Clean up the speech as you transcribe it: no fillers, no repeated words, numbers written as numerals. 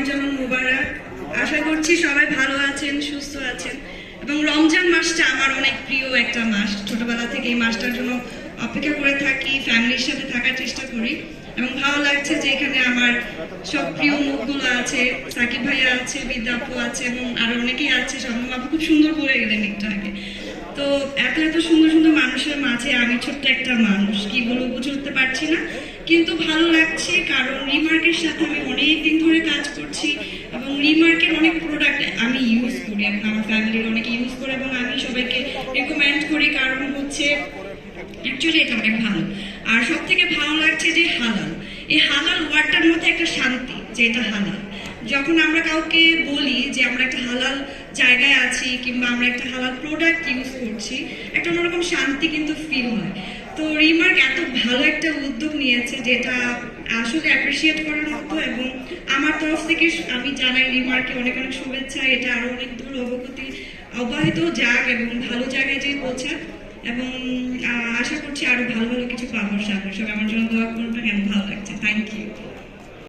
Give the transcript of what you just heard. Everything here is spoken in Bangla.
রমজানুল মুবারক। আশা করছি সবাই ভালো আছেন, সুস্থ আছেন। এবং রমজান মাসটা আমার অনেক প্রিয় একটা মাস। ছোটবেলা থেকে এই মাসটার জন্য অপেক্ষা করে থাকি, ফ্যামিলির সাথে থাকার চেষ্টা করি। এবং ভালো লাগছে যে এখানে আমার সব প্রিয় মুখগুলো আছে, সাকিব ভাইয়া আছে, বিদ্যা আপু আছে এবং আরো অনেকেই আছে। শবনম আপু খুব সুন্দর বলে গেলেন একটু আগে। তো এত এত সুন্দর সুন্দর মানুষের মাঝে আমি ছোট্ট একটা মানুষ, কি বলবো বুঝে উঠতে পারছি না, কিন্তু ভালো লাগছে কারণ রিমার্কের সাথে আমি অনেক দিন ধরে কাজ করছি এবং রিমার্কের অনেক প্রোডাক্ট আমি ইউজ করি এবং আমার ফ্যামিলির অনেকে ইউজ করে এবং আমি সবাইকে রেকমেন্ড করি, কারণ হচ্ছে অ্যাকচুয়ালি এটা অনেক ভালো। আর সব থেকে ভালো লাগছে যে হালাল, এই হালাল ওয়ার্ডটার মধ্যে একটা শান্তি, যে এটা হালাল। যখন আমরা কাউকে বলি যে আমরা একটা হালাল জায়গায় আছি কিংবা আমরা একটা হালাল প্রোডাক্ট ইউজ করছি, একটা অন্যরকম শান্তি কিন্তু ফিল হয়। তো রিমার্ক এত ভালো একটা উদ্যোগ নিয়েছে যেটা আসলে অ্যাপ্রিসিয়েট করার মতো, এবং আমার তরফ থেকে আমি জানাই রিমার্কে অনেক অনেক শুভেচ্ছা। এটা আরো অনেক দূর অব্যাহত যাক এবং ভালো জায়গায় যেয়ে পৌঁছাক, এবং আশা করছি আরো ভালো ভালো কিছু পাবো সামনে। সবাই আমার জন্য দোয়া করবেন, কেন ভালো লাগছে। Thank you.